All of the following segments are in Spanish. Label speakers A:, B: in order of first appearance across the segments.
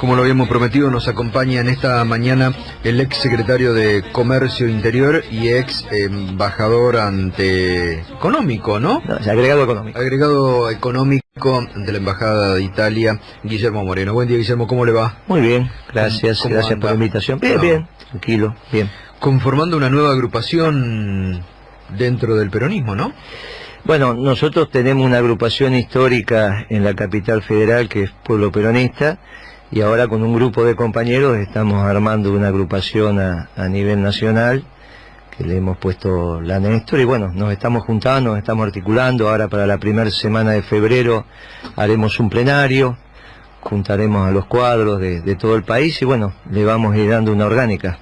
A: Como lo habíamos prometido, nos acompaña en esta mañana el ex secretario de Comercio Interior y ex embajador económico, ¿no?
B: No, es agregado económico.
A: Agregado económico de la Embajada de Italia, Guillermo Moreno. Buen día, Guillermo, ¿cómo le va?
B: Muy bien, gracias, gracias por la invitación. Bien, bien, tranquilo, bien.
A: Conformando una nueva agrupación dentro del peronismo, ¿no?
B: Bueno, nosotros tenemos una agrupación histórica en la capital federal que es Pueblo Peronista, y ahora con un grupo de compañeros estamos armando una agrupación a nivel nacional, que le hemos puesto la Néstor, y bueno, nos estamos juntando, nos estamos articulando. Ahora para la primera semana de febrero haremos un plenario, juntaremos a los cuadros de todo el país y bueno, le vamos a ir dando una orgánica.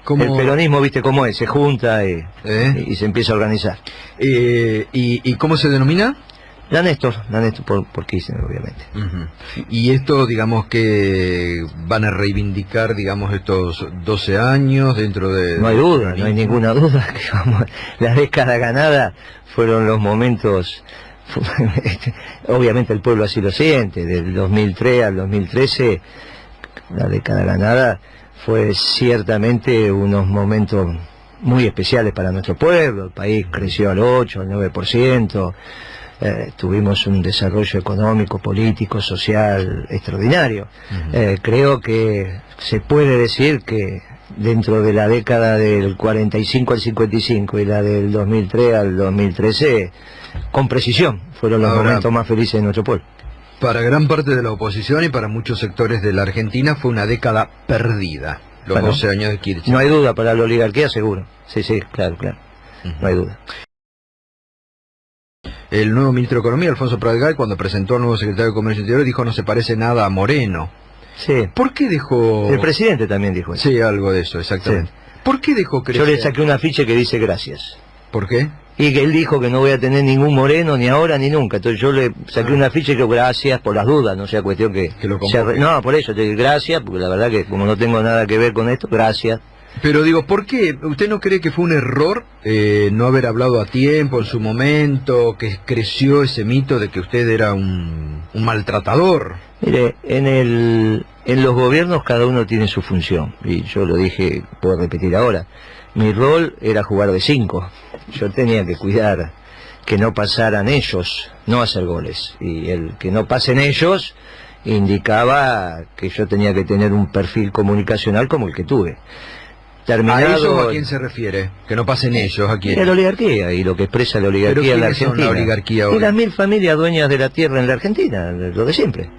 B: El peronismo, viste cómo es, se junta y se empieza a organizar.
A: ¿Y cómo se denomina?
B: La Néstor por Kirchner, obviamente.
A: Y esto, digamos que van a reivindicar, digamos, estos 12 años dentro de...
B: No hay duda, no hay ninguna duda que vamos, la década ganada fueron los momentos, obviamente el pueblo así lo siente, del 2003 al 2013, la década ganada fue ciertamente unos momentos muy especiales para nuestro pueblo. El país creció al 8, al 9%, tuvimos un desarrollo económico, político, social extraordinario. Creo que se puede decir que dentro de la década del 45 al 55 y la del 2003 al 2013, con precisión, fueron los momentos más felices de nuestro pueblo.
A: Para gran parte de la oposición y para muchos sectores de la Argentina fue una década perdida, los 12 años de Kirchner.
B: No hay duda, para la oligarquía seguro. Sí, claro. No hay duda.
A: El nuevo ministro de Economía, Alfonso Prat, cuando presentó al nuevo secretario de Comercio Interior, dijo no se parece nada a Moreno.
B: Sí.
A: ¿Por qué dejó...?
B: El presidente también dijo eso.
A: Sí, algo de eso, exactamente. Sí. ¿Por qué dejó crecer?
B: Yo le saqué un afiche que dice gracias.
A: ¿Por qué?
B: Y que él dijo que no voy a tener ningún Moreno, ni ahora ni nunca. Entonces yo le saqué un afiche que gracias por las dudas, no sea cuestión que
A: lo
B: no, por eso, te digo gracias, porque la verdad que como no tengo nada que ver con esto, gracias.
A: Pero digo, ¿por qué? ¿Usted no cree que fue un error no haber hablado a tiempo en su momento, que creció ese mito de que usted era un maltratador?
B: Mire, en los gobiernos cada uno tiene su función, y yo lo dije, puedo repetir ahora. Mi rol era jugar de 5. Yo tenía que cuidar que no pasaran ellos, no hacer goles. Y el que no pasen ellos indicaba que yo tenía que tener un perfil comunicacional como el que tuve.
A: ¿A ellos a quién se refiere? Que no pasen ellos, ¿a quién?
B: A la oligarquía y lo que expresa la oligarquía en la Argentina.
A: La oligarquía hoy?
B: Y las 1000 familias dueñas de la tierra en la Argentina, lo de siempre.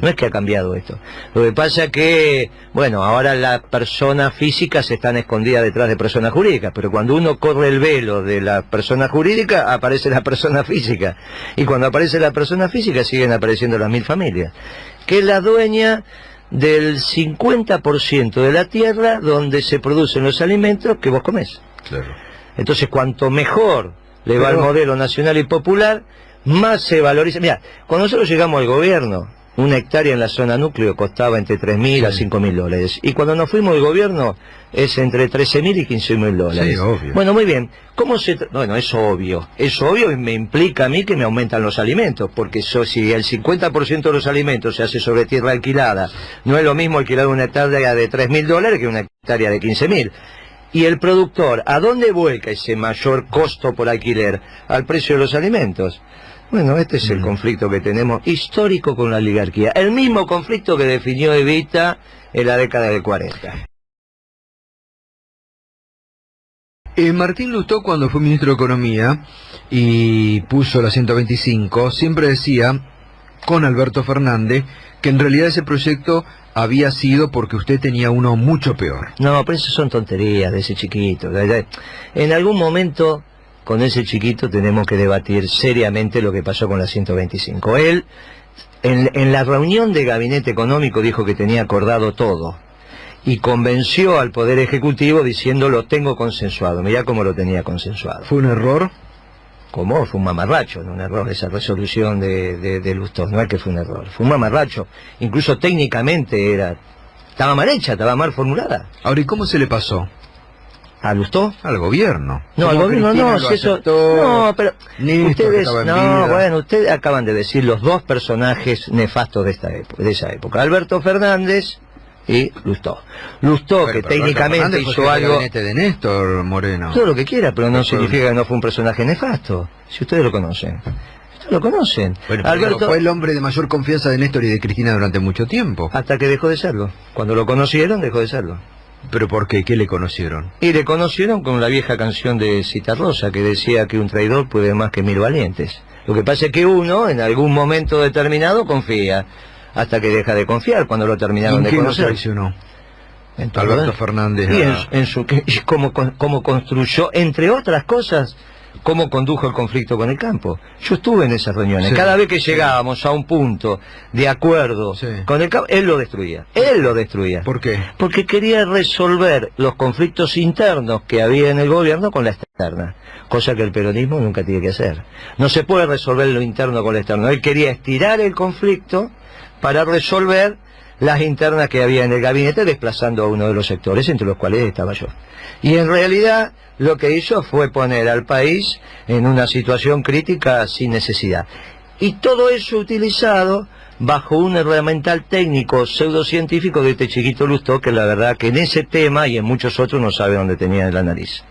B: No es que ha cambiado esto. Lo que pasa que, bueno, ahora las personas físicas están escondidas detrás de personas jurídicas, pero cuando uno corre el velo de la persona jurídica, aparece la persona física. Y cuando aparece la persona física, siguen apareciendo las 1000 familias. Que es la dueña del 50% de la tierra donde se producen los alimentos que vos comés.
A: Claro.
B: Entonces, cuanto mejor le va el modelo nacional y popular, más se valoriza. Mira, cuando nosotros llegamos al gobierno, una hectárea en la zona núcleo costaba entre 3.000 a 5.000 dólares. Y cuando nos fuimos del gobierno, es entre 13.000 y 15.000 dólares.
A: Sí, obvio.
B: Bueno, muy bien. Bueno, es obvio. Es obvio y me implica a mí que me aumentan los alimentos. Porque si el 50% de los alimentos se hace sobre tierra alquilada, no es lo mismo alquilar una hectárea de 3.000 dólares que una hectárea de 15.000. Y el productor, ¿a dónde vuelca ese mayor costo por alquiler? Al precio de los alimentos. Bueno, este es el conflicto que tenemos histórico con la oligarquía. El mismo conflicto que definió Evita en la década del 40.
A: Martín Lustó, cuando fue ministro de Economía y puso la 125, siempre decía, con Alberto Fernández, que en realidad ese proyecto había sido porque usted tenía uno mucho peor.
B: No, pero eso son tonterías de ese chiquito. En algún momento, con ese chiquito tenemos que debatir seriamente lo que pasó con la 125. Él, en la reunión de gabinete económico, dijo que tenía acordado todo. Y convenció al Poder Ejecutivo diciendo lo tengo consensuado. Mirá cómo lo tenía consensuado.
A: ¿Fue un error?
B: ¿Cómo? Fue un mamarracho, no un error esa resolución de Lustó. No es que fue un error, fue un mamarracho. Incluso técnicamente estaba mal hecha, estaba mal formulada.
A: Ahora, ¿y cómo se le pasó?
B: ¿A Lustó?
A: Al gobierno.
B: No, al gobierno no, si eso... No, pero ustedes... No, bueno, ustedes acaban de decir los dos personajes nefastos de esa época. Alberto Fernández y Lustó. Lustó, bueno, que técnicamente hizo algo...
A: El gabinete de Néstor Moreno.
B: Todo lo que quiera, pero no significa que no fue un personaje nefasto. Si ustedes lo conocen. Ustedes lo conocen.
A: Bueno, Alberto fue el hombre de mayor confianza de Néstor y de Cristina durante mucho tiempo.
B: Hasta que dejó de serlo. Cuando lo conocieron, dejó de serlo.
A: ¿Pero por qué? ¿Qué le conocieron?
B: Y le conocieron con la vieja canción de Citarrosa, que decía que un traidor puede más que 1000 valientes. Lo que pasa es que uno, en algún momento determinado, confía, hasta que deja de confiar cuando lo terminaron de conocer.
A: ¿En qué lo traicionó? Alberto Fernández.
B: Y cómo construyó, entre otras cosas, cómo condujo el conflicto con el campo. Yo estuve en esas reuniones. Sí. Cada vez que llegábamos a un punto de acuerdo con el campo, él lo destruía. Él lo destruía.
A: ¿Por qué?
B: Porque quería resolver los conflictos internos que había en el gobierno con la externa. Cosa que el peronismo nunca tiene que hacer. No se puede resolver lo interno con lo externo. Él quería estirar el conflicto para resolver las internas que había en el gabinete, desplazando a uno de los sectores, entre los cuales estaba yo. Y en realidad lo que hizo fue poner al país en una situación crítica sin necesidad. Y todo eso utilizado bajo un herramental técnico pseudocientífico de este chiquito Lustó, que la verdad que en ese tema y en muchos otros no sabe dónde tenía en la nariz.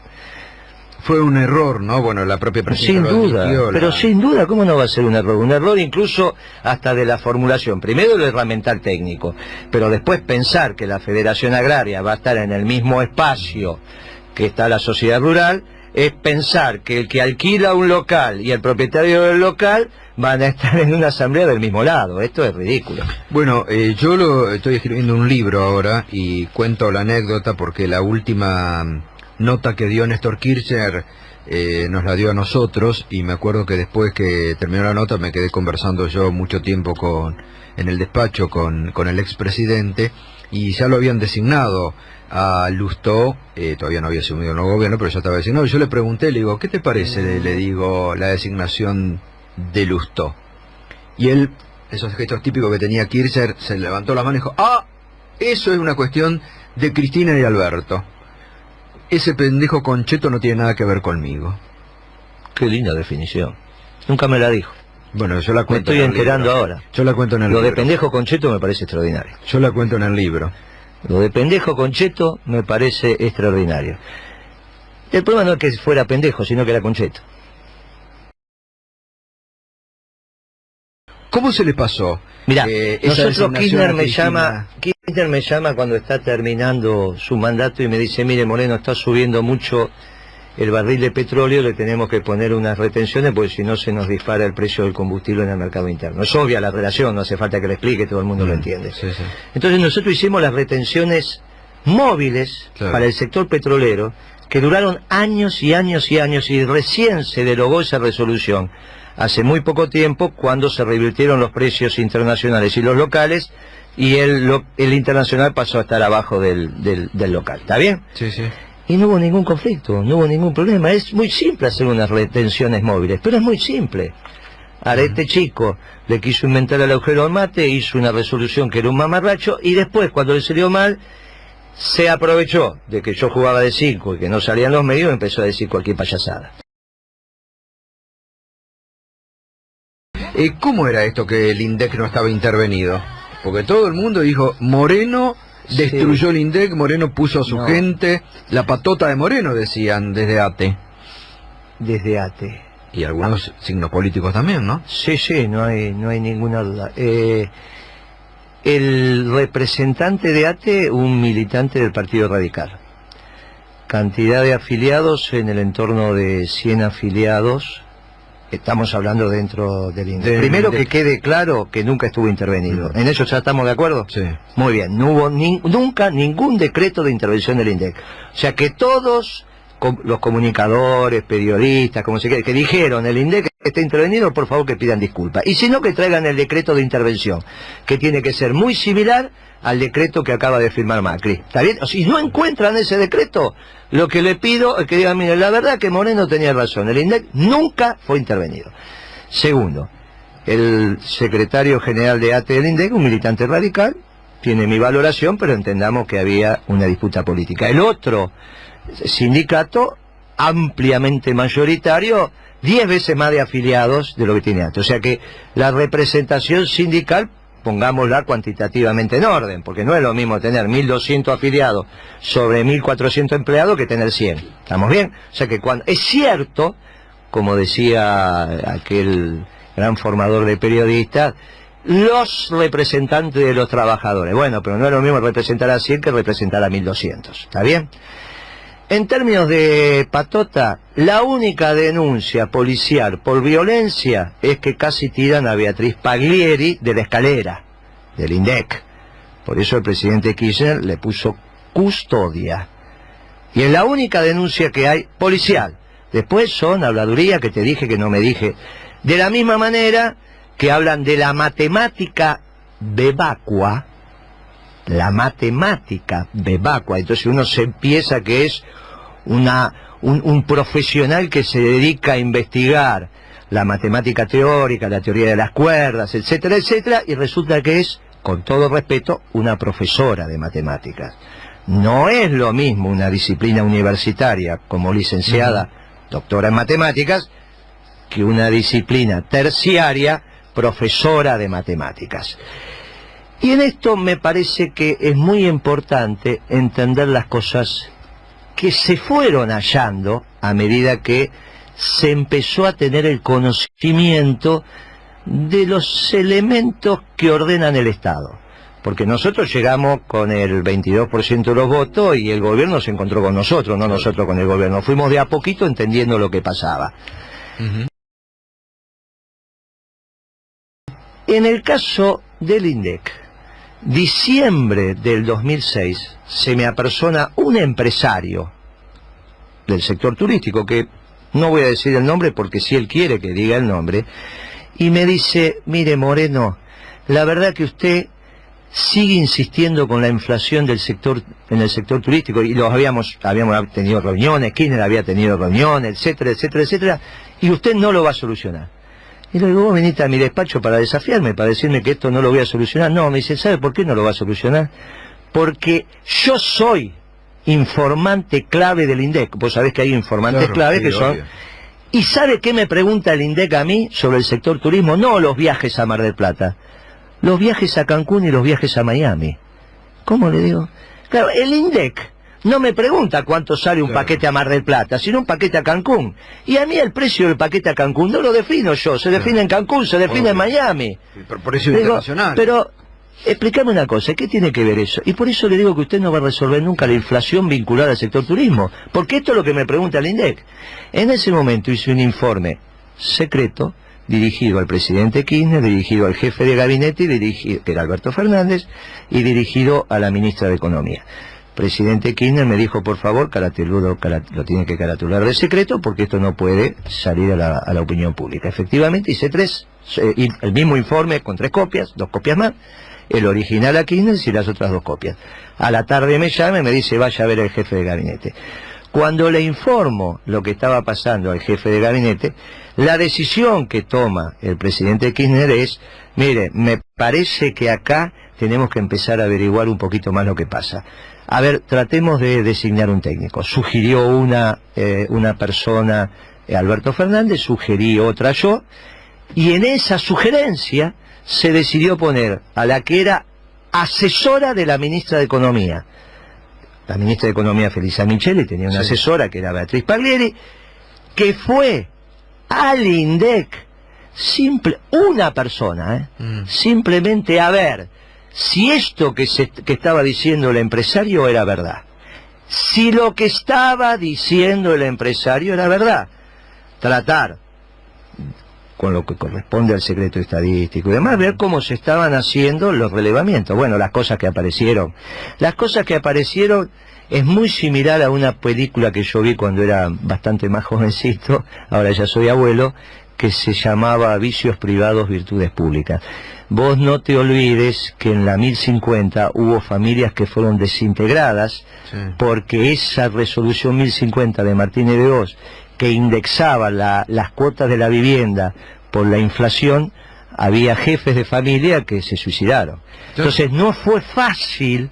A: Fue un error, ¿no? Bueno, la propia presidenta
B: sin duda, pero sin duda, ¿cómo no va a ser un error? Un error incluso hasta de la formulación. Primero el herramental técnico, pero después pensar que la Federación Agraria va a estar en el mismo espacio que está la sociedad rural, es pensar que el que alquila un local y el propietario del local van a estar en una asamblea del mismo lado. Esto es ridículo.
A: Bueno, yo estoy escribiendo un libro ahora y cuento la anécdota porque la última nota que dio Néstor Kirchner nos la dio a nosotros, y me acuerdo que después que terminó la nota me quedé conversando yo mucho tiempo en el despacho con el expresidente, y ya lo habían designado a Lustó, todavía no había asumido el nuevo gobierno, pero ya estaba designado. Yo le pregunté, le digo, ¿qué te parece, le digo, la designación de Lustó? Y él, esos gestos típicos que tenía Kirchner, se levantó la mano y dijo, eso es una cuestión de Cristina y Alberto. Ese pendejo Concheto no tiene nada que ver conmigo.
B: Qué linda definición. Nunca me la dijo.
A: Bueno, yo la cuento.
B: Me estoy enterando ahora.
A: Yo la cuento en el libro.
B: Lo de pendejo Concheto me parece extraordinario.
A: Yo la cuento en el libro.
B: Lo de pendejo Concheto me parece extraordinario. El problema no es que fuera pendejo, sino que era Concheto.
A: ¿Cómo se le pasó?
B: Mirá, nosotros Kirchner me llama cuando está terminando su mandato y me dice, mire Moreno, está subiendo mucho el barril de petróleo, le tenemos que poner unas retenciones porque si no se nos dispara el precio del combustible en el mercado interno. Es obvia la relación, no hace falta que le explique, todo el mundo lo entiende.
A: Sí, sí.
B: Entonces nosotros hicimos las retenciones móviles para el sector petrolero, que duraron años y años y años, y recién se derogó esa resolución hace muy poco tiempo, cuando se revirtieron los precios internacionales y los locales, y el internacional pasó a estar abajo del local. ¿Está bien?
A: Sí, sí.
B: Y no hubo ningún conflicto, no hubo ningún problema. Es muy simple hacer unas retenciones móviles, pero es muy simple. Ahora este chico le quiso inventar el agujero al mate, hizo una resolución que era un mamarracho, y después, cuando le salió mal, se aprovechó de que yo jugaba de 5 y que no salían los medios, y empezó a decir cualquier payasada.
A: ¿Cómo era esto que el INDEC no estaba intervenido? Porque todo el mundo dijo, Moreno destruyó el INDEC, Moreno puso a su gente, la patota de Moreno, decían desde ATE.
B: Desde ATE.
A: Y algunos signos políticos también, ¿no?
B: Sí, sí, no hay ninguna duda. El representante de ATE, un militante del Partido Radical. Cantidad de afiliados en el entorno de 100 afiliados. Estamos hablando dentro del INDEC. Primero que quede claro que nunca estuvo intervenido. ¿En eso ya estamos de acuerdo?
A: Sí.
B: Muy bien, no hubo nunca ningún decreto de intervención del INDEC. O sea que todos los comunicadores, periodistas, como se quiera, que dijeron el INDEC está intervenido, por favor que pidan disculpas. Y si no, que traigan el decreto de intervención, que tiene que ser muy similar al decreto que acaba de firmar Macri. ¿Está bien? O si no encuentran ese decreto, lo que le pido es que digan, mire, la verdad que Moreno tenía razón, el INDEC nunca fue intervenido. Segundo, el secretario general de ATE del INDEC, un militante radical, tiene mi valoración, pero entendamos que había una disputa política. El otro sindicato ampliamente mayoritario, 10 veces más de afiliados de lo que tiene antes. O sea que la representación sindical, pongámosla cuantitativamente en orden, porque no es lo mismo tener 1.200 afiliados sobre 1.400 empleados que tener 100. ¿Estamos bien? O sea que cuando es cierto, como decía aquel gran formador de periodistas, los representantes de los trabajadores. Bueno, pero no es lo mismo representar a 100 que representar a 1.200. ¿Está bien? En términos de patota, la única denuncia policial por violencia es que casi tiran a Beatriz Paglieri de la escalera, del INDEC. Por eso el presidente Kirchner le puso custodia. Y es la única denuncia que hay policial. Después son habladurías que te dije que no me dije. De la misma manera que hablan de la matemática bebacua, entonces uno se empieza que es un profesional que se dedica a investigar la matemática teórica, la teoría de las cuerdas, etcétera, etcétera, y resulta que es, con todo respeto, una profesora de matemáticas. No es lo mismo una disciplina universitaria como licenciada, doctora en matemáticas, que una disciplina terciaria, profesora de matemáticas. Y en esto me parece que es muy importante entender las cosas que se fueron hallando a medida que se empezó a tener el conocimiento de los elementos que ordenan el Estado. Porque nosotros llegamos con el 22% de los votos y el gobierno se encontró con nosotros, no nosotros con el gobierno. Fuimos de a poquito entendiendo lo que pasaba. En el caso del INDEC, diciembre del 2006, se me apersona un empresario del sector turístico, que no voy a decir el nombre porque si él quiere que diga el nombre, y me dice: mire, Moreno, la verdad que usted sigue insistiendo con la inflación del sector, en el sector turístico, y habíamos tenido reuniones, Kirchner había tenido reuniones, etcétera, etcétera, etcétera, y usted no lo va a solucionar. Y le digo: vos veniste a mi despacho para desafiarme, para decirme que esto no lo voy a solucionar. No, me dice: ¿sabe por qué no lo va a solucionar? Porque yo soy informante clave del INDEC. Vos sabés que hay informantes clave que son... ¿Y sabe qué me pregunta el INDEC a mí sobre el sector turismo? No los viajes a Mar del Plata, los viajes a Cancún y los viajes a Miami. ¿Cómo le digo? Claro, el INDEC no me pregunta cuánto sale un paquete a Mar del Plata, sino un paquete a Cancún. Y a mí el precio del paquete a Cancún no lo defino yo, se define en Cancún, se define en Miami.
A: Por eso es internacional.
B: Pero, explícame una cosa, ¿qué tiene que ver eso? Y por eso le digo que usted no va a resolver nunca la inflación vinculada al sector turismo, porque esto es lo que me pregunta el INDEC. En ese momento hice un informe secreto, dirigido al presidente Kirchner, dirigido al jefe de gabinete, que era Alberto Fernández, y dirigido a la ministra de Economía. Presidente Kirchner me dijo: por favor, lo tiene que caratular de secreto porque esto no puede salir a la opinión pública. Efectivamente hice el mismo informe con 3 copias, 2 copias más, el original a Kirchner y las otras 2 copias. A la tarde me llama y me dice: vaya a ver al jefe de gabinete. Cuando le informo lo que estaba pasando al jefe de gabinete, la decisión que toma el presidente Kirchner es: mire, me parece que acá tenemos que empezar a averiguar un poquito más lo que pasa. A ver, tratemos de designar un técnico. Sugirió una persona, Alberto Fernández, sugerí otra yo, y en esa sugerencia se decidió poner a la que era asesora de la ministra de Economía. La ministra de Economía, Felisa Micheli, tenía una asesora que era Beatriz Paglieri, que fue al INDEC, una persona, simplemente a ver si esto que estaba diciendo el empresario era verdad. Si lo que estaba diciendo el empresario era verdad, tratar, con lo que corresponde al secreto estadístico y demás, ver cómo se estaban haciendo los relevamientos. Bueno, las cosas que aparecieron es muy similar a una película que yo vi cuando era bastante más jovencito, ahora ya soy abuelo, que se llamaba Vicios Privados, Virtudes Públicas. Vos no te olvides que en la 1050 hubo familias que fueron desintegradas, porque esa resolución 1050 de Martínez de Hoz, que indexaba las cuotas de la vivienda por la inflación, había jefes de familia que se suicidaron. Entonces no fue fácil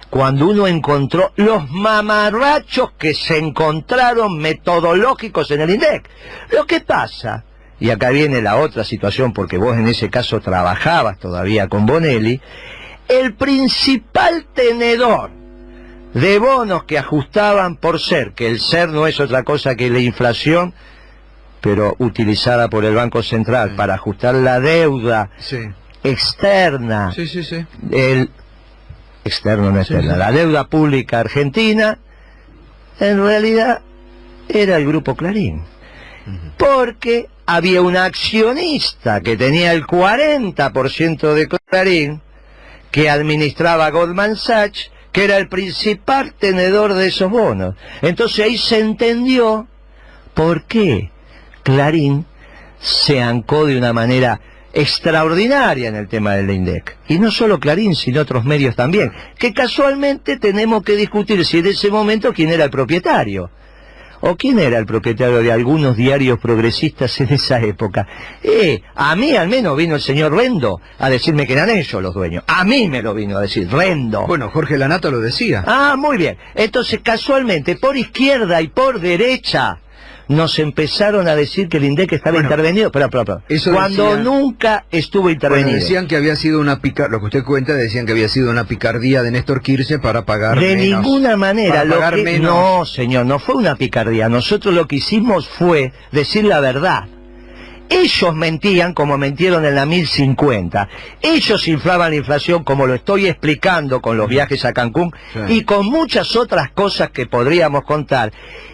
B: cuando uno encontró los mamarrachos que se encontraron metodológicos en el INDEC. Lo que pasa, y acá viene la otra situación, porque vos en ese caso trabajabas todavía con Bonelli, el principal tenedor de bonos que ajustaban por SER, que el SER no es otra cosa que la inflación, pero utilizada por el Banco Central para ajustar la deuda externa, el externo no externa, la deuda pública argentina, en realidad era el Grupo Clarín, porque había un accionista que tenía el 40% de Clarín, que administraba Goldman Sachs, que era el principal tenedor de esos bonos. Entonces ahí se entendió por qué Clarín se ancó de una manera extraordinaria en el tema del INDEC. Y no solo Clarín, sino otros medios también, que casualmente tenemos que discutir si en ese momento quién era el propietario. ¿O quién era el propietario de algunos diarios progresistas en esa época? A mí al menos vino el señor Rendo a decirme que eran ellos los dueños. A mí me lo vino a decir, Rendo.
A: Bueno, Jorge Lanata lo decía.
B: Ah, muy bien. Entonces, casualmente, por izquierda y por derecha, nos empezaron a decir que el INDEC estaba intervenido, pero cuando decían, nunca estuvo intervenido.
A: Bueno, decían que había sido una picardía, lo que usted cuenta, decían que había sido una picardía de Néstor Kirchner para pagar
B: de
A: menos. De
B: ninguna manera. No, señor, no fue una picardía. Nosotros lo que hicimos fue decir la verdad. Ellos mentían como mentieron en la 1050. Ellos inflaban la inflación como lo estoy explicando con los viajes a Cancún y con muchas otras cosas que podríamos contar.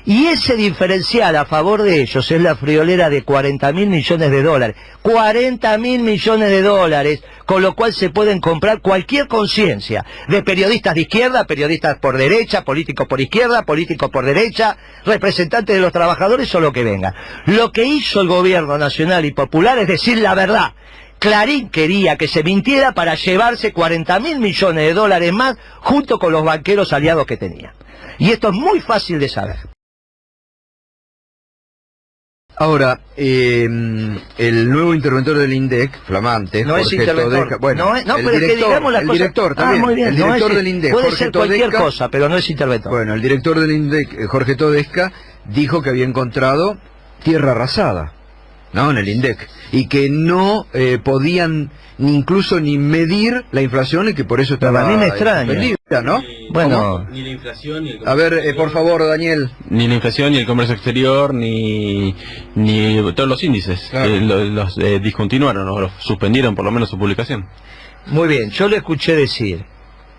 B: Y ese diferencial a favor de ellos es la friolera de 40.000 millones de dólares. 40.000 millones de dólares, con lo cual se pueden comprar cualquier conciencia de periodistas de izquierda, periodistas por derecha, políticos por izquierda, políticos por derecha, representantes de los trabajadores o lo que venga. Lo que hizo el gobierno nacional y popular es decir la verdad. Clarín quería que se mintiera para llevarse 40.000 millones de dólares más junto con los banqueros aliados que tenía. Y esto es muy fácil de saber.
A: Ahora, el nuevo interventor del INDEC, flamante,
B: no
A: Jorge
B: es interventor,
A: Todesca, bueno,
B: no, pero es que digamos las cosas.
A: Director también,
B: muy bien,
A: el director del INDEC,
B: puede
A: Jorge
B: ser cualquier
A: Todesca,
B: cosa, pero no es interventor.
A: Bueno, el director del INDEC, Jorge Todesca, dijo que había encontrado tierra arrasada, ¿no?, en el INDEC, y que no podían incluso ni medir la inflación y que por eso estaba...
B: A mí me extraña,
A: ¿no?
B: Bueno,
C: ni la inflación ni el
A: a ver, por favor, Daniel.
C: Ni la inflación, ni el comercio exterior, ni todos los índices.
A: Claro.
C: Los discontinuaron, o los suspendieron por lo menos su publicación.
B: Muy bien, yo le escuché decir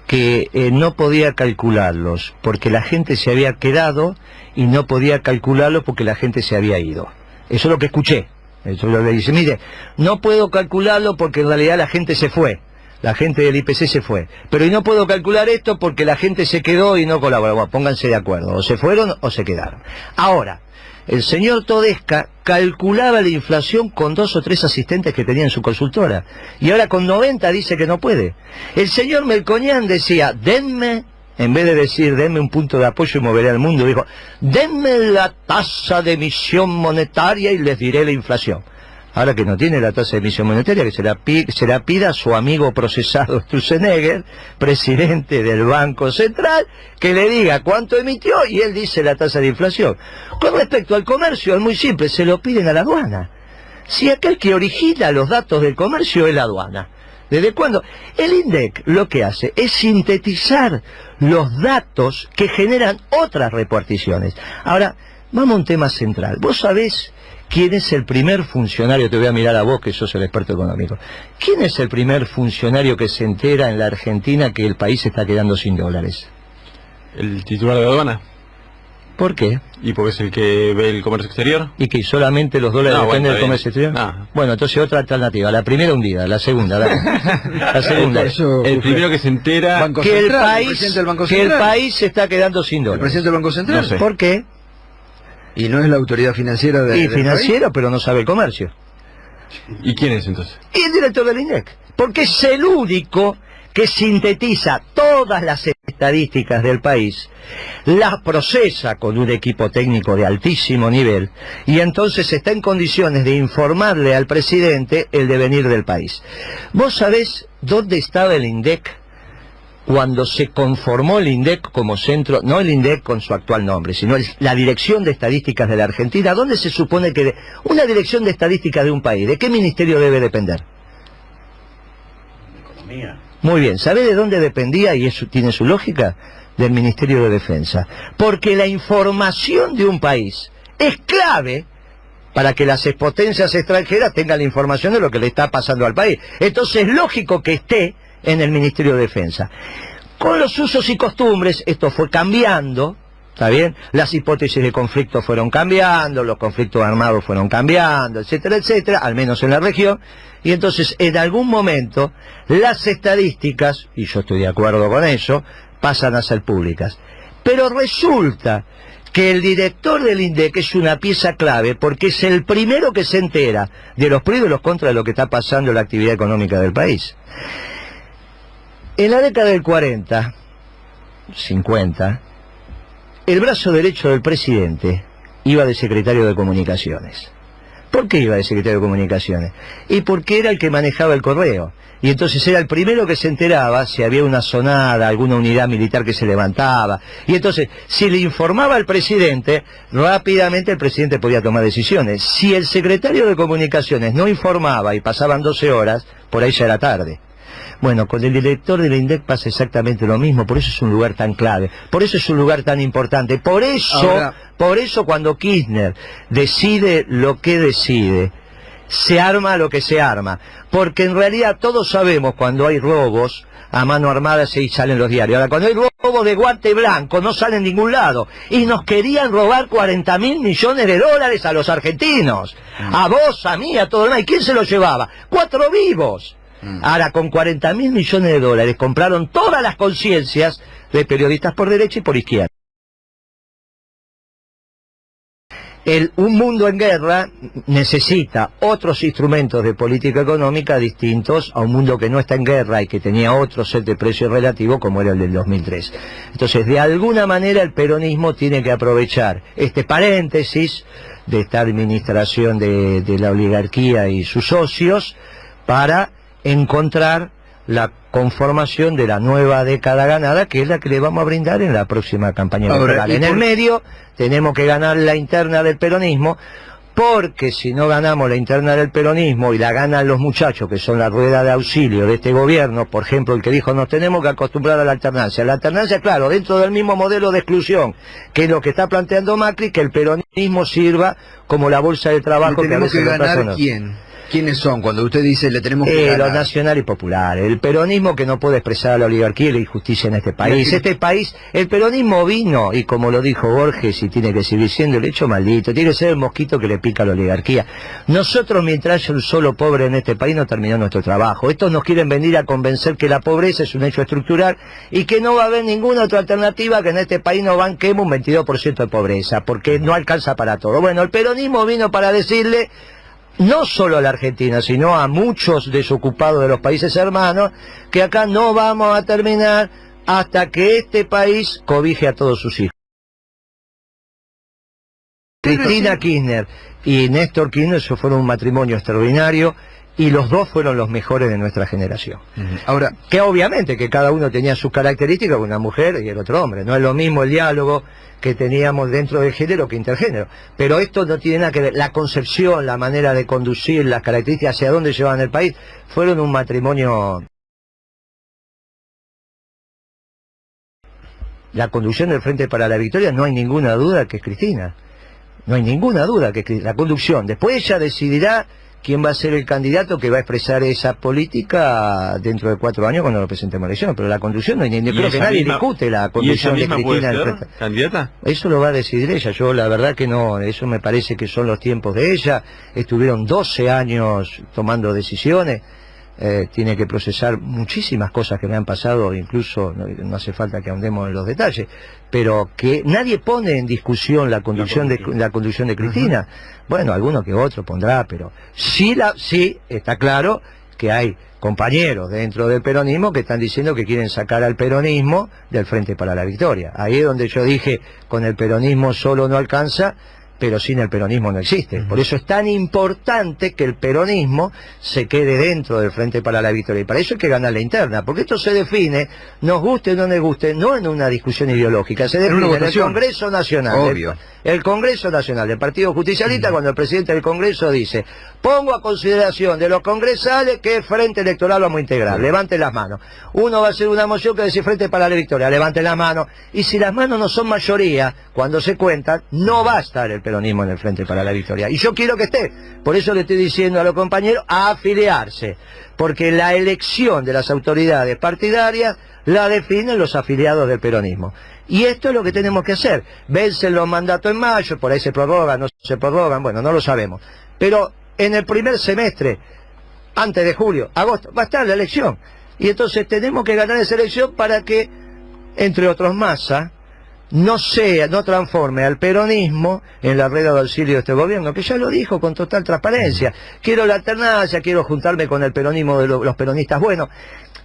B: que no podía calcularlos porque la gente se había quedado y no podía calcularlos porque la gente se había ido. Eso es lo que escuché. Eso le dice, mire, no puedo calcularlo porque en realidad la gente se fue. La gente del IPC se fue. Pero y no puedo calcular esto porque la gente se quedó y no colaboró. Bueno, pónganse de acuerdo. O se fueron o se quedaron. Ahora, el señor Todesca calculaba la inflación con 2 o 3 asistentes que tenía en su consultora. Y ahora con 90 dice que no puede. El señor Melconian decía, denme... En vez de decir, denme un punto de apoyo y moveré al mundo, dijo, denme la tasa de emisión monetaria y les diré la inflación. Ahora que no tiene la tasa de emisión monetaria, que se la pida a su amigo procesado Sturzenegger, presidente del Banco Central, que le diga cuánto emitió y él dice la tasa de inflación. Con respecto al comercio, es muy simple, se lo piden a la aduana. Si aquel que origina los datos del comercio es la aduana. ¿Desde cuándo? El INDEC lo que hace es sintetizar los datos que generan otras reparticiones. Ahora, vamos a un tema central. ¿Vos sabés quién es el primer funcionario? Te voy a mirar a vos, que sos el experto económico. ¿Quién es el primer funcionario que se entera en la Argentina que el país está quedando sin dólares?
C: El titular de aduana.
B: ¿Por qué?
C: ¿Y porque es el que ve el comercio exterior?
B: ¿Y que solamente los dólares dependen del comercio exterior?
C: No.
B: Bueno, entonces otra alternativa. La primera hundida, la segunda. La segunda.
C: El primero que se entera...
A: Banco
B: que
A: Central,
B: el país se está quedando sin dólares.
A: ¿El presidente del Banco Central?
C: No sé.
B: ¿Por qué?
A: Y no es la autoridad financiera del
B: financiero, pero no sabe el comercio.
C: ¿Y quién es entonces?
B: Y el director del INDEC. Porque es el único que sintetiza todas las estadísticas del país, las procesa con un equipo técnico de altísimo nivel, y entonces está en condiciones de informarle al presidente el devenir del país. ¿Vos sabés dónde estaba el INDEC cuando se conformó el INDEC como centro, no el INDEC con su actual nombre, sino la Dirección de Estadísticas de la Argentina, ¿dónde se supone que una Dirección de Estadísticas de un país, de qué ministerio debe depender?
D: Economía.
B: Muy bien, ¿sabe de dónde dependía? Y eso tiene su lógica, del Ministerio de Defensa. Porque la información de un país es clave para que las potencias extranjeras tengan la información de lo que le está pasando al país. Entonces es lógico que esté en el Ministerio de Defensa. Con los usos y costumbres esto fue cambiando, ¿está bien? Las hipótesis de conflicto fueron cambiando, los conflictos armados fueron cambiando, etcétera, etcétera, al menos en la región. Y entonces en algún momento las estadísticas, y yo estoy de acuerdo con eso, pasan a ser públicas. Pero resulta que el director del INDEC es una pieza clave porque es el primero que se entera de los pros y de los contras de lo que está pasando en la actividad económica del país. En la década del 40, 50, el brazo derecho del presidente iba de secretario de Comunicaciones. ¿Por qué iba de secretario de Comunicaciones? Y porque era el que manejaba el correo. Y entonces era el primero que se enteraba si había una sonada, alguna unidad militar que se levantaba. Y entonces, si le informaba al presidente, rápidamente el presidente podía tomar decisiones. Si el secretario de Comunicaciones no informaba y pasaban 12 horas, por ahí ya era tarde. Bueno, con el director del INDEC pasa exactamente lo mismo, por eso es un lugar tan clave, por eso es un lugar tan importante, por eso cuando Kirchner decide lo que decide, se arma lo que se arma, porque en realidad todos sabemos cuando hay robos a mano armada se salen los diarios. Ahora, cuando hay robos de guante blanco no salen en ningún lado, y nos querían robar 40.000 millones de dólares a los argentinos, a vos, a mí, a todo el mundo. ¿Y quién se los llevaba? 4 vivos. Ahora, con 40.000 millones de dólares compraron todas las conciencias de periodistas por derecha y por izquierda. Un mundo en guerra necesita otros instrumentos de política económica distintos a un mundo que no está en guerra y que tenía otro set de precios relativos como era el del 2003. Entonces, de alguna manera el peronismo tiene que aprovechar este paréntesis de esta administración de la oligarquía y sus socios para encontrar la conformación de la nueva década ganada, que es la que le vamos a brindar en la próxima campaña electoral. En el medio tenemos que ganar la interna del peronismo, porque si no ganamos la interna del peronismo y la ganan los muchachos que son la rueda de auxilio de este gobierno, por ejemplo el que dijo nos tenemos que acostumbrar a la alternancia. La alternancia, claro, dentro del mismo modelo de exclusión, que es lo que está planteando Macri, que el peronismo sirva como la bolsa de trabajo que a veces
A: ¿Tenemos que ganar quién? ¿Quiénes son? Cuando usted dice le tenemos que ganar.
B: Los nacionales y populares. El peronismo que no puede expresar a la oligarquía y la injusticia en este país. Este país, el peronismo vino, y como lo dijo Borges, y tiene que seguir siendo el hecho maldito, tiene que ser el mosquito que le pica a la oligarquía. Nosotros, mientras haya un solo pobre en este país, no terminó nuestro trabajo. Estos nos quieren venir a convencer que la pobreza es un hecho estructural y que no va a haber ninguna otra alternativa, que en este país no banquemos un 22% de pobreza, porque no alcanza para todo. Bueno, el peronismo vino para decirle no solo a la Argentina, sino a muchos desocupados de los países hermanos, que acá no vamos a terminar hasta que este país cobije a todos sus hijos. Cristina Kirchner y Néstor Kirchner fueron un matrimonio extraordinario, y los dos fueron los mejores de nuestra generación. Ahora, que obviamente que cada uno tenía sus características, una mujer y el otro hombre. No es lo mismo el diálogo que teníamos dentro del género que intergénero. Pero esto no tiene nada que ver. La concepción, la manera de conducir, las características hacia dónde llevaban el país, fueron un matrimonio. La conducción del Frente para la Victoria, no hay ninguna duda que es Cristina. No hay ninguna duda que es la conducción. Después ella decidirá quién va a ser el candidato que va a expresar esa política dentro de 4 años cuando lo presentemos a elección. Pero la conducción, yo creo que nadie discute la conducción de Cristina.
C: ¿Candidata?
B: Eso lo va a decidir ella. Yo la verdad que no, eso me parece que son los tiempos de ella. Estuvieron 12 años tomando decisiones. Tiene que procesar muchísimas cosas que me han pasado, incluso no hace falta que ahondemos en los detalles, pero que nadie pone en discusión la conducción de Cristina. Bueno, alguno que otro pondrá, pero sí está claro que hay compañeros dentro del peronismo que están diciendo que quieren sacar al peronismo del Frente para la Victoria. Ahí es donde yo dije, con el peronismo solo no alcanza, pero sin el peronismo no existe. Por eso es tan importante que el peronismo se quede dentro del Frente para la Victoria. Y para eso hay que ganar la interna, porque esto se define, nos guste o no nos guste, no en una discusión ideológica, se define en el Congreso Nacional.
A: Obvio.
B: El Congreso Nacional del Partido Justicialista, cuando el presidente del Congreso dice, pongo a consideración de los congresales que Frente Electoral vamos a integrar, levanten las manos. Uno va a hacer una moción que dice Frente para la Victoria, levanten las manos. Y si las manos no son mayoría, cuando se cuentan, no va a estar el peronismo en el Frente para la Victoria. Y yo quiero que esté. Por eso le estoy diciendo a los compañeros a afiliarse. Porque la elección de las autoridades partidarias la definen los afiliados del peronismo. Y esto es lo que tenemos que hacer. Vencen los mandatos en mayo, por ahí se prorrogan, no se prorrogan, bueno, no lo sabemos. Pero en el primer semestre, antes de julio, agosto, va a estar la elección. Y entonces tenemos que ganar esa elección para que, entre otros Massa, no transforme al peronismo en la red de auxilio de este gobierno, que ya lo dijo con total transparencia. Quiero la alternancia, quiero juntarme con el peronismo de los peronistas buenos.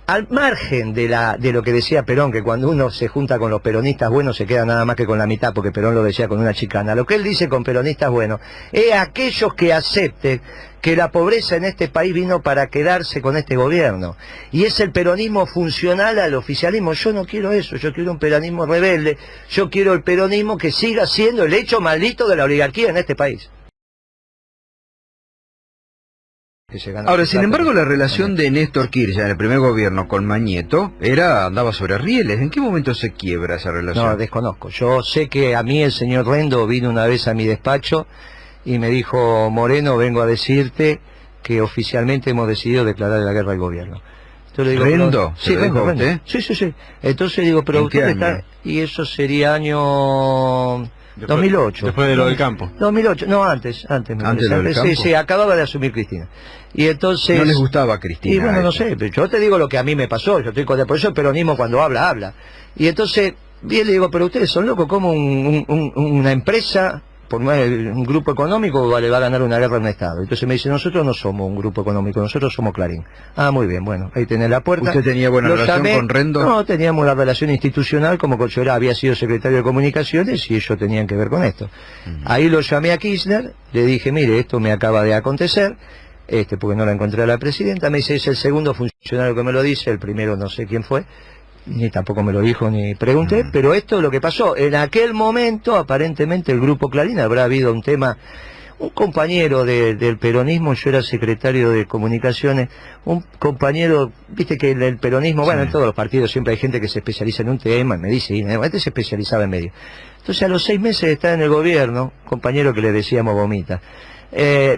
B: Al margen de lo que decía Perón, que cuando uno se junta con los peronistas buenos se queda nada más que con la mitad, porque Perón lo decía con una chicana. Lo que él dice con peronistas buenos es aquellos que acepten que la pobreza en este país vino para quedarse con este gobierno. Y es el peronismo funcional al oficialismo. Yo no quiero eso, yo quiero un peronismo rebelde, yo quiero el peronismo que siga siendo el hecho maldito de la oligarquía en este país.
A: Ahora, sin embargo, la relación de Néstor Kirchner en el primer gobierno con Mañeto andaba sobre rieles. ¿En qué momento se quiebra esa relación?
B: No, desconozco. Yo sé que a mí el señor Rendo vino una vez a mi despacho y me dijo, Moreno, vengo a decirte que oficialmente hemos decidido declarar la guerra al gobierno. Entonces le digo,
A: ¿Rendo?
B: Sí, Rendo. Sí. Entonces digo, pero usted está... Y eso sería año... 2008.
C: Después de lo del campo.
B: 2008, no, antes sí, acababa de asumir Cristina. Y entonces...
A: No les gustaba a Cristina.
B: Y bueno, no sé, pero yo te digo lo que a mí me pasó, yo estoy por eso el peronismo cuando habla. Y entonces, bien le digo, pero ustedes son locos, ¿cómo una empresa, por más un grupo económico, le va a ganar una guerra a un Estado? Entonces me dice, nosotros no somos un grupo económico, nosotros somos Clarín. Ah, muy bien, bueno, ahí tenés la puerta.
A: ¿Usted tenía buena relación con Rendo?
B: No, teníamos una relación institucional, como yo había sido secretario de Comunicaciones y ellos tenían que ver con esto. Ahí lo llamé a Kirchner, le dije, mire, esto me acaba de acontecer, porque no la encontré a la presidenta. Me dice, es el segundo funcionario que me lo dice, el primero no sé quién fue, ni tampoco me lo dijo ni pregunté, pero esto es lo que pasó. En aquel momento, aparentemente, el Grupo Clarín habrá habido un tema, un compañero del peronismo, yo era secretario de Comunicaciones, un compañero, viste que el peronismo, bueno, en todos los partidos siempre hay gente que se especializa en un tema, me dice, y este se especializaba en medio. Entonces a los 6 meses de estar en el gobierno, compañero que le decíamos Gomita,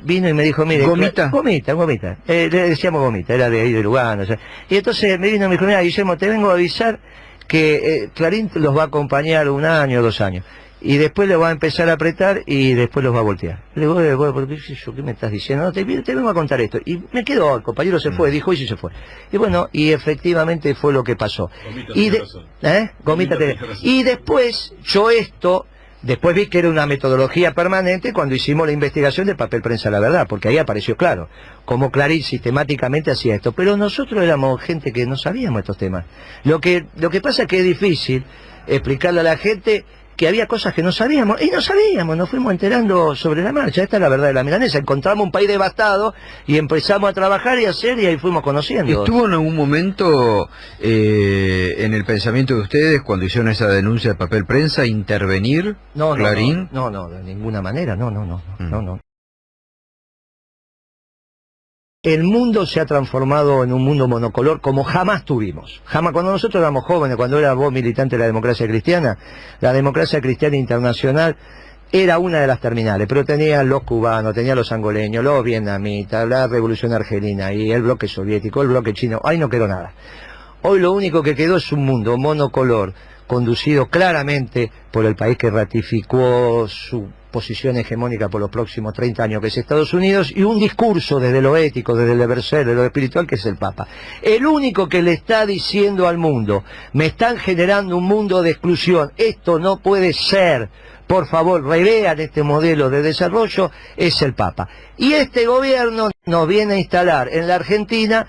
B: vino y me dijo, mire...
A: ¿Gomita?
B: Gomita. Le decíamos Gomita, era de ahí de Lugano. O sea, y entonces me vino y me dijo, mira, Guillermo, te vengo a avisar que Clarín los va a acompañar 1 año, 2 años. Y después los va a empezar a apretar y después los va a voltear. Le digo, ¿qué me estás diciendo? No, te vengo a contar esto. Y me quedó, el compañero se fue, dijo y se fue. Y bueno, y efectivamente fue lo que pasó. Gomita y después, después vi que era una metodología permanente cuando hicimos la investigación de Papel Prensa La Verdad, porque ahí apareció claro, cómo Clarín sistemáticamente hacía esto. Pero nosotros éramos gente que no sabíamos estos temas. Lo que pasa es que es difícil explicarle a la gente que había cosas que no sabíamos, y no sabíamos, nos fuimos enterando sobre la marcha. Esta es la verdad de la milanesa. Encontramos un país devastado y empezamos a trabajar y a hacer, y ahí fuimos conociendo.
A: ¿Estuvo en algún momento en el pensamiento de ustedes, cuando hicieron esa denuncia de Papel Prensa, intervenir Clarín?
B: No, de ninguna manera, no. El mundo se ha transformado en un mundo monocolor como jamás tuvimos. Jamás, cuando nosotros éramos jóvenes, cuando era vos militante de la democracia cristiana internacional era una de las terminales, pero tenían los cubanos, tenían los angoleños, los vietnamitas, la revolución argelina y el bloque soviético, el bloque chino. Ahí no quedó nada. Hoy lo único que quedó es un mundo monocolor, conducido claramente por el país que ratificó su posición hegemónica por los próximos 30 años, que es Estados Unidos, y un discurso desde lo ético, desde el deber ser, de lo espiritual, que es el Papa. El único que le está diciendo al mundo, me están generando un mundo de exclusión, esto no puede ser, por favor, revean este modelo de desarrollo, es el Papa. Y este gobierno nos viene a instalar en la Argentina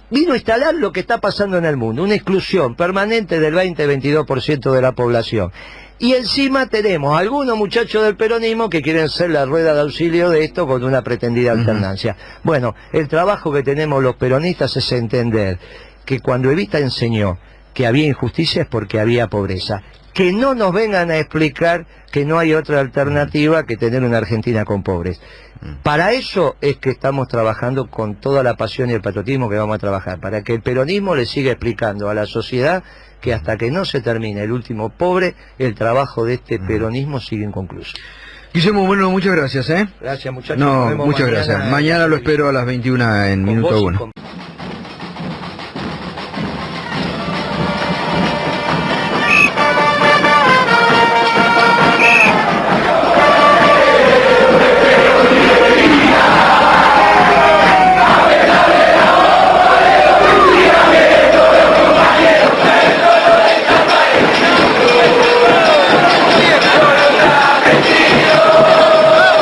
B: vino a instalar lo que está pasando en el mundo, una exclusión permanente del 20-22% de la población. Y encima tenemos algunos muchachos del peronismo que quieren ser la rueda de auxilio de esto con una pretendida alternancia. Bueno, el trabajo que tenemos los peronistas es entender que cuando Evita enseñó que había injusticia es porque había pobreza. Que no nos vengan a explicar que no hay otra alternativa que tener una Argentina con pobres. Para eso es que estamos trabajando con toda la pasión y el patriotismo que vamos a trabajar, para que el peronismo le siga explicando a la sociedad que hasta que no se termine el último pobre, el trabajo de este peronismo sigue inconcluso.
A: Guillermo, bueno, muchas gracias, ¿eh?
B: Gracias, muchachos.
A: No,
B: Nos vemos
A: muchas gracias. Mañana lo espero a las 21 en Minuto 1.